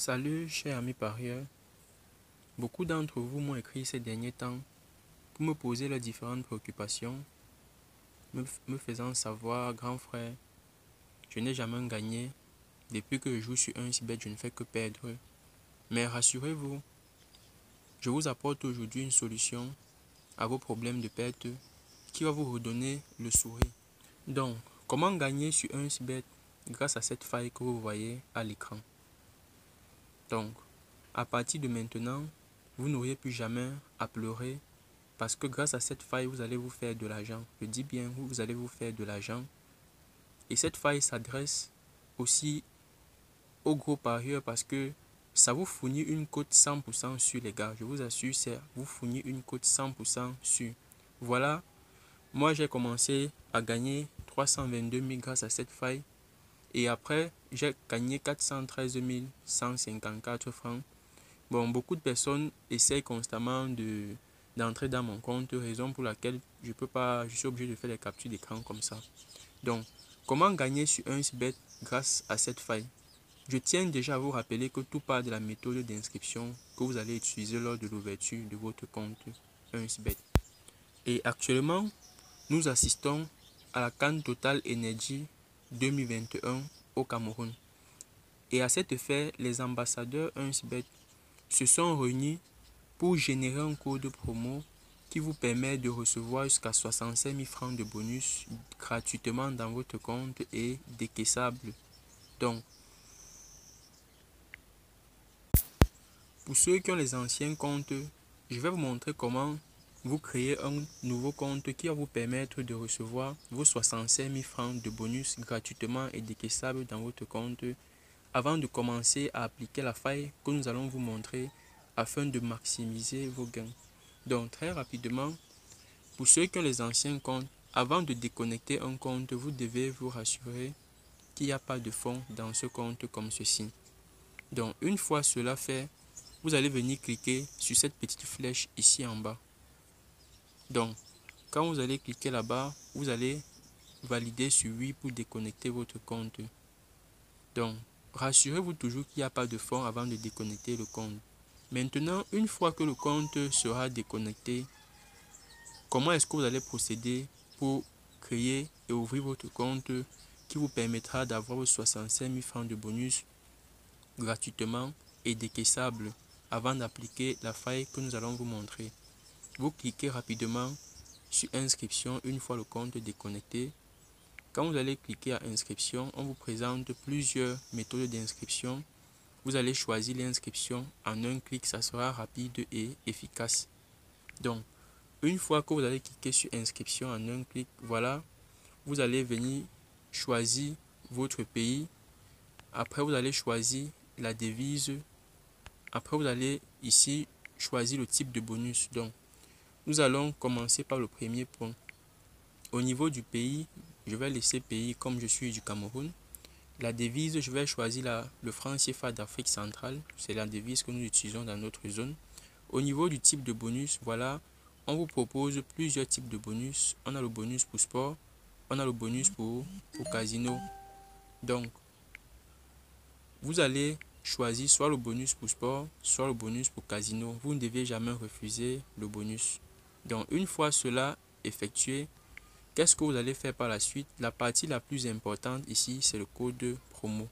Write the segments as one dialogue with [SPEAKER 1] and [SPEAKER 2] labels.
[SPEAKER 1] Salut, chers amis parieurs. Beaucoup d'entre vous m'ont écrit ces derniers temps pour me poser leurs différentes préoccupations, me faisant savoir, grand frère, je n'ai jamais gagné. Depuis que je joue sur 1xBet, je ne fais que perdre. Mais rassurez-vous, je vous apporte aujourd'hui une solution à vos problèmes de perte qui va vous redonner le sourire. Donc, comment gagner sur 1xBet grâce à cette faille que vous voyez à l'écran? Donc, à partir de maintenant, vous n'aurez plus jamais à pleurer parce que grâce à cette faille, vous allez vous faire de l'argent. Je dis bien, vous allez vous faire de l'argent. Et cette faille s'adresse aussi aux gros parieurs parce que ça vous fournit une cote 100% sûre, les gars. Je vous assure, ça vous fournit une cote 100% sûre. Voilà, moi j'ai commencé à gagner 322 000 grâce à cette faille. Et après, j'ai gagné 413 154 francs. Bon, beaucoup de personnes essayent constamment d'entrer dans mon compte, raison pour laquelle je suis obligé de faire des captures d'écran comme ça. Donc, comment gagner sur 1xBet grâce à cette faille? Je tiens déjà à vous rappeler que tout part de la méthode d'inscription que vous allez utiliser lors de l'ouverture de votre compte 1xBet. Et actuellement, nous assistons à la CAN Total Energy 2021 au Cameroun. Et à cet effet, les ambassadeurs 1xBet se sont réunis pour générer un code promo qui vous permet de recevoir jusqu'à 65 000 francs de bonus gratuitement dans votre compte et décaissable. Donc, pour ceux qui ont les anciens comptes, je vais vous montrer comment vous créer un nouveau compte qui va vous permettre de recevoir vos 65 000 francs de bonus gratuitement et décaissable dans votre compte avant de commencer à appliquer la faille que nous allons vous montrer afin de maximiser vos gains. Donc très rapidement, pour ceux qui ont les anciens comptes, avant de déconnecter un compte, vous devez vous rassurer qu'il n'y a pas de fonds dans ce compte comme ceci. Donc une fois cela fait, vous allez venir cliquer sur cette petite flèche ici en bas. Donc quand vous allez cliquer là-bas, vous allez valider sur oui pour déconnecter votre compte. Donc rassurez-vous toujours qu'il n'y a pas de fonds avant de déconnecter le compte. Maintenant, une fois que le compte sera déconnecté, comment est-ce que vous allez procéder pour créer et ouvrir votre compte qui vous permettra d'avoir vos 65 000 francs de bonus gratuitement et décaissable avant d'appliquer la faille que nous allons vous montrer? Vous cliquez rapidement sur inscription une fois le compte déconnecté. Quand vous allez cliquer à inscription, on vous présente plusieurs méthodes d'inscription. Vous allez choisir l'inscription en un clic, ça sera rapide et efficace. Donc, une fois que vous allez cliquer sur inscription en un clic, voilà, vous allez venir choisir votre pays. Après, vous allez choisir la devise. Après, vous allez ici choisir le type de bonus. Donc, nous allons commencer par le premier point. Au niveau du pays, je vais laisser pays comme je suis du Cameroun. La devise, je vais choisir le franc CFA d'Afrique centrale. C'est la devise que nous utilisons dans notre zone. Au niveau du type de bonus, voilà, on vous propose plusieurs types de bonus. On a le bonus pour sport, on a le bonus pour casino. Donc, vous allez choisir soit le bonus pour sport, soit le bonus pour casino. Vous ne devez jamais refuser le bonus. Donc, une fois cela effectué, qu'est-ce que vous allez faire par la suite? La partie la plus importante ici, c'est le code promo.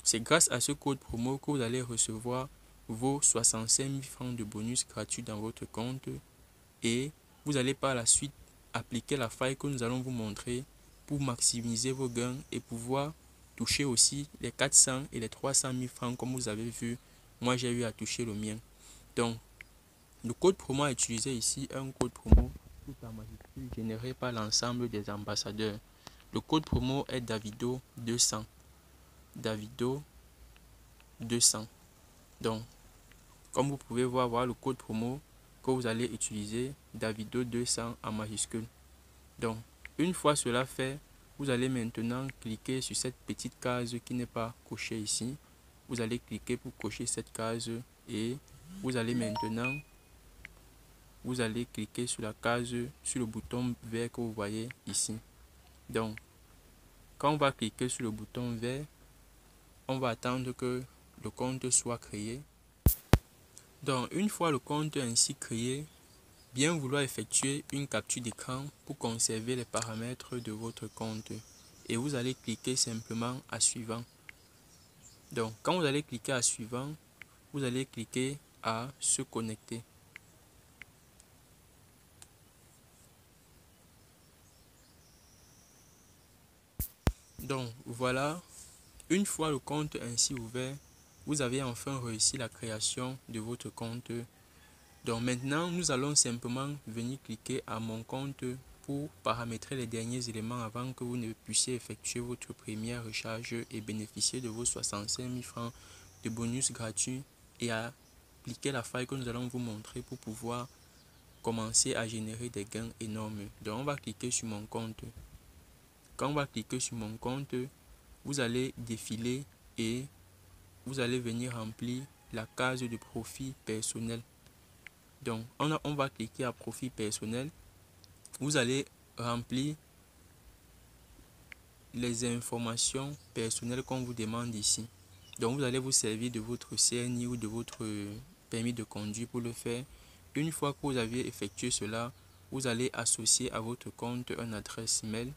[SPEAKER 1] C'est grâce à ce code promo que vous allez recevoir vos 65 000 francs de bonus gratuits dans votre compte et vous allez par la suite appliquer la faille que nous allons vous montrer pour maximiser vos gains et pouvoir toucher aussi les 400 et les 300 000 francs comme vous avez vu. Moi, j'ai eu à toucher le mien. Donc, le code promo à utiliser ici est un code promo tout en majuscule généré par l'ensemble des ambassadeurs. Le code promo est Davido 200. Davido 200. Donc, comme vous pouvez voir le code promo que vous allez utiliser, Davido 200 en majuscule. Donc, une fois cela fait, vous allez maintenant cliquer sur cette petite case qui n'est pas cochée ici. Vous allez cliquer pour cocher cette case et vous allez maintenant cliquer sur la case, sur le bouton vert que vous voyez ici. Donc, quand on va cliquer sur le bouton vert, on va attendre que le compte soit créé. Donc, une fois le compte ainsi créé, bien vouloir effectuer une capture d'écran pour conserver les paramètres de votre compte. Et vous allez cliquer simplement à suivant. Donc, quand vous allez cliquer à suivant, vous allez cliquer à se connecter. Donc, voilà, une fois le compte ainsi ouvert, vous avez enfin réussi la création de votre compte. Donc maintenant, nous allons simplement venir cliquer à mon compte pour paramétrer les derniers éléments avant que vous ne puissiez effectuer votre première recharge et bénéficier de vos 65 000 francs de bonus gratuits et appliquer la faille que nous allons vous montrer pour pouvoir commencer à générer des gains énormes. Donc on va cliquer sur mon compte. Quand on va cliquer sur mon compte, vous allez défiler et vous allez venir remplir la case de profil personnel. Donc, on va cliquer à profil personnel. Vous allez remplir les informations personnelles qu'on vous demande ici. Donc, vous allez vous servir de votre CNI ou de votre permis de conduire pour le faire. Une fois que vous avez effectué cela, vous allez associer à votre compte une adresse email.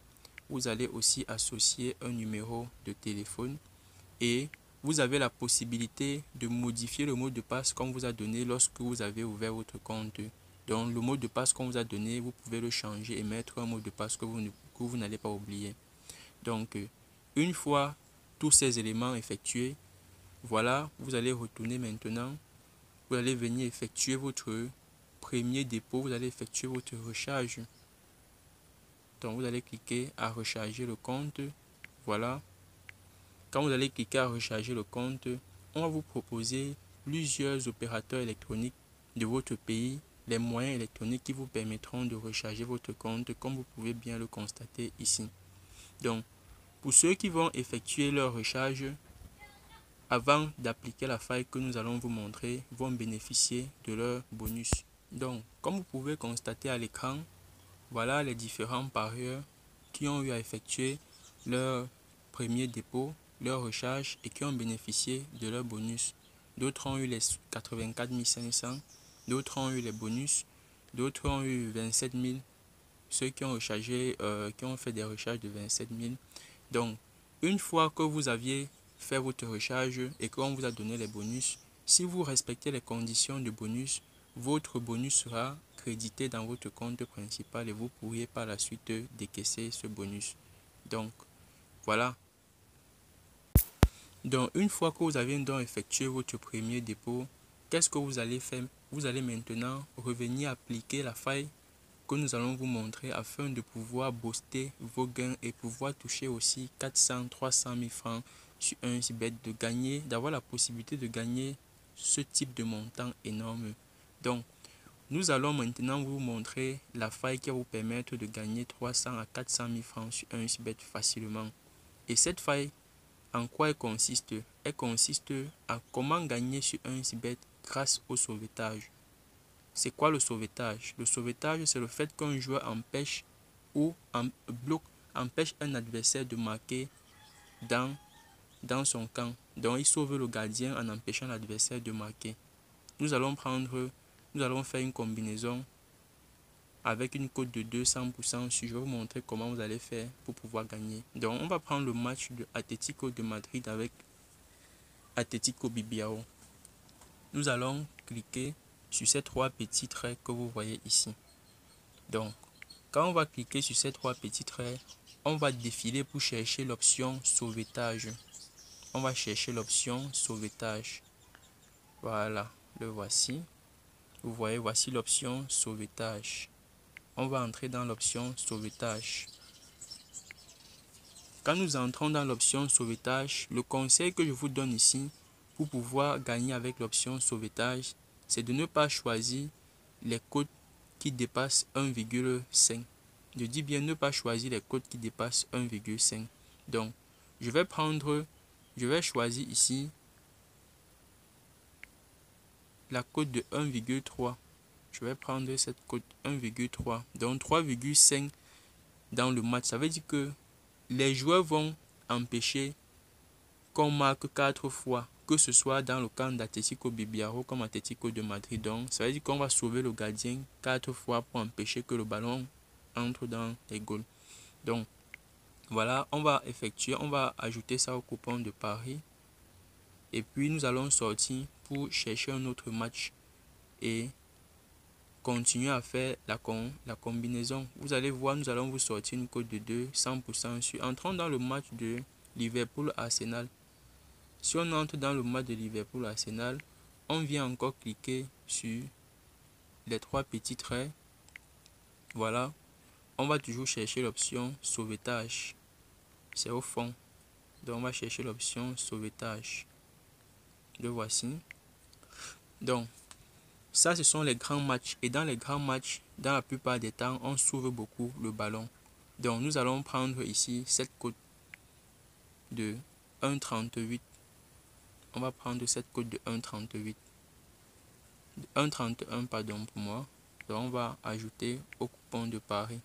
[SPEAKER 1] Vous allez aussi associer un numéro de téléphone et vous avez la possibilité de modifier le mot de passe qu'on vous a donné lorsque vous avez ouvert votre compte. Donc le mot de passe qu'on vous a donné, vous pouvez le changer et mettre un mot de passe que vous n'allez pas oublier. Donc une fois tous ces éléments effectués, voilà, vous allez retourner maintenant. Vous allez venir effectuer votre premier dépôt, vous allez effectuer votre recharge. Donc vous allez cliquer à recharger le compte. Voilà. Quand vous allez cliquer à recharger le compte, on va vous proposer plusieurs opérateurs électroniques de votre pays, les moyens électroniques qui vous permettront de recharger votre compte comme vous pouvez bien le constater ici. Donc, pour ceux qui vont effectuer leur recharge, avant d'appliquer la faille que nous allons vous montrer, vont bénéficier de leur bonus. Donc, comme vous pouvez constater à l'écran, voilà les différents parieurs qui ont eu à effectuer leur premier dépôt, leur recharge et qui ont bénéficié de leur bonus. D'autres ont eu les 84 500, d'autres ont eu les bonus, d'autres ont eu 27 000, ceux qui ont rechargé, qui ont fait des recharges de 27 000. Donc, une fois que vous aviez fait votre recharge et qu'on vous a donné les bonus, si vous respectez les conditions de bonus, votre bonus sera crédité dans votre compte principal et vous pourriez par la suite décaisser ce bonus. Donc, voilà. Donc, une fois que vous avez donc effectué votre premier dépôt, qu'est-ce que vous allez faire? Vous allez maintenant revenir appliquer la faille que nous allons vous montrer afin de pouvoir booster vos gains et pouvoir toucher aussi 400-300 000 francs sur un sbet, de gagner, d'avoir la possibilité de gagner ce type de montant énorme. Donc, nous allons maintenant vous montrer la faille qui va vous permettre de gagner 300 à 400 000 francs sur un sbet facilement. Et cette faille, en quoi elle consiste? Elle consiste à comment gagner sur un sbet grâce au sauvetage. C'est quoi le sauvetage? Le sauvetage, c'est le fait qu'un joueur empêche ou empêche un adversaire de marquer dans son camp. Donc, il sauve le gardien en empêchant l'adversaire de marquer. Nous allons faire une combinaison avec une cote de 200%. Je vais vous montrer comment vous allez faire pour pouvoir gagner. Donc, on va prendre le match de Atlético de Madrid avec Atlético Bilbao. Nous allons cliquer sur ces trois petits traits que vous voyez ici. Donc, quand on va cliquer sur ces trois petits traits, on va défiler pour chercher l'option sauvetage. On va chercher l'option sauvetage. Voilà, le voici. Vous voyez, voici l'option sauvetage. On va entrer dans l'option sauvetage. Quand nous entrons dans l'option sauvetage, le conseil que je vous donne ici pour pouvoir gagner avec l'option sauvetage, c'est de ne pas choisir les codes qui dépassent 1,5. Je dis bien ne pas choisir les codes qui dépassent 1,5. Donc, je vais choisir ici la cote de 1,3. Je vais prendre cette cote 1,3. Donc 3,5 dans le match. Ça veut dire que les joueurs vont empêcher qu'on marque 4 fois que ce soit dans le camp d'Atlético Bilbao comme Atlético de Madrid. Donc, ça veut dire qu'on va sauver le gardien 4 fois pour empêcher que le ballon entre dans les goals. Donc, voilà, on va ajouter ça au coupon de Paris. Et puis, nous allons sortir pour chercher un autre match et continuer à faire la combinaison. Vous allez voir, nous allons vous sortir une cote de 2, 100% sûr. Entrons dans le match de Liverpool-Arsenal. Si on entre dans le match de Liverpool-Arsenal, on vient encore cliquer sur les 3 petits traits. Voilà, on va toujours chercher l'option sauvetage. C'est au fond. Donc, on va chercher l'option sauvetage. Le voici. Donc, ça, ce sont les grands matchs. Et dans les grands matchs, dans la plupart des temps, on sauve beaucoup le ballon. Donc, nous allons prendre ici cette cote de 1,38. On va prendre cette cote de 1,38. 1,31, pardon pour moi. Donc, on va ajouter au coupon de Paris.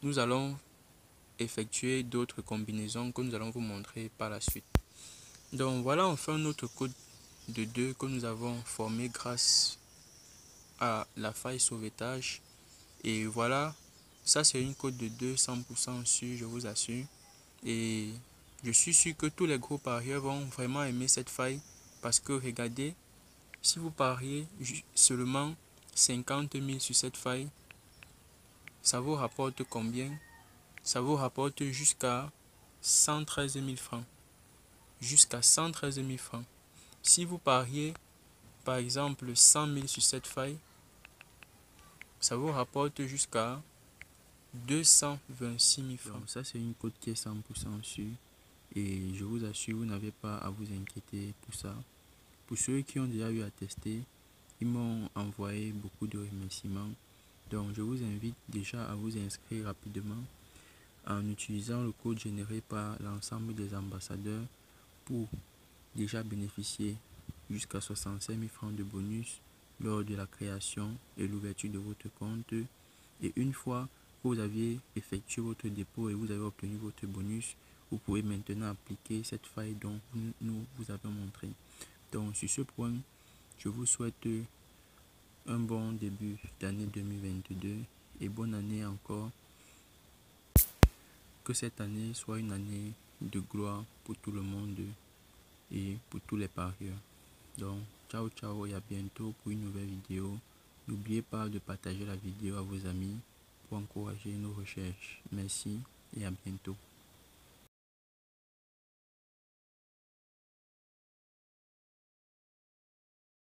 [SPEAKER 1] Nous allons effectuer d'autres combinaisons que nous allons vous montrer par la suite. Donc, voilà, on fait un autre code de 2 que nous avons formé grâce à la faille sauvetage. Et voilà, ça c'est une cote de 2, 100% sûr, je vous assure. Et je suis sûr que tous les gros parieurs vont vraiment aimer cette faille. Parce que regardez, si vous pariez seulement 50 000 sur cette faille, ça vous rapporte combien? Ça vous rapporte jusqu'à 113 000 francs. Jusqu'à 113 000 francs. Si vous pariez par exemple 100 000 sur cette faille, ça vous rapporte jusqu'à 226 000 francs. Donc, ça c'est une cote qui est 100% sûre. Et je vous assure, vous n'avez pas à vous inquiéter pour ça. Pour ceux qui ont déjà eu à tester, ils m'ont envoyé beaucoup de remerciements. Donc je vous invite déjà à vous inscrire rapidement en utilisant le code généré par l'ensemble des ambassadeurs pour déjà bénéficier jusqu'à 65 000 francs de bonus lors de la création et l'ouverture de votre compte. Et une fois que vous avez effectué votre dépôt et vous avez obtenu votre bonus, vous pouvez maintenant appliquer cette faille dont nous vous avons montré. Donc sur ce point, je vous souhaite un bon début d'année 2022 et bonne année encore. Que cette année soit une année de gloire pour tout le monde et pour tous les parieurs. Donc ciao ciao et à bientôt pour une nouvelle vidéo. N'oubliez pas de partager la vidéo à vos amis pour encourager nos recherches. Merci et à bientôt.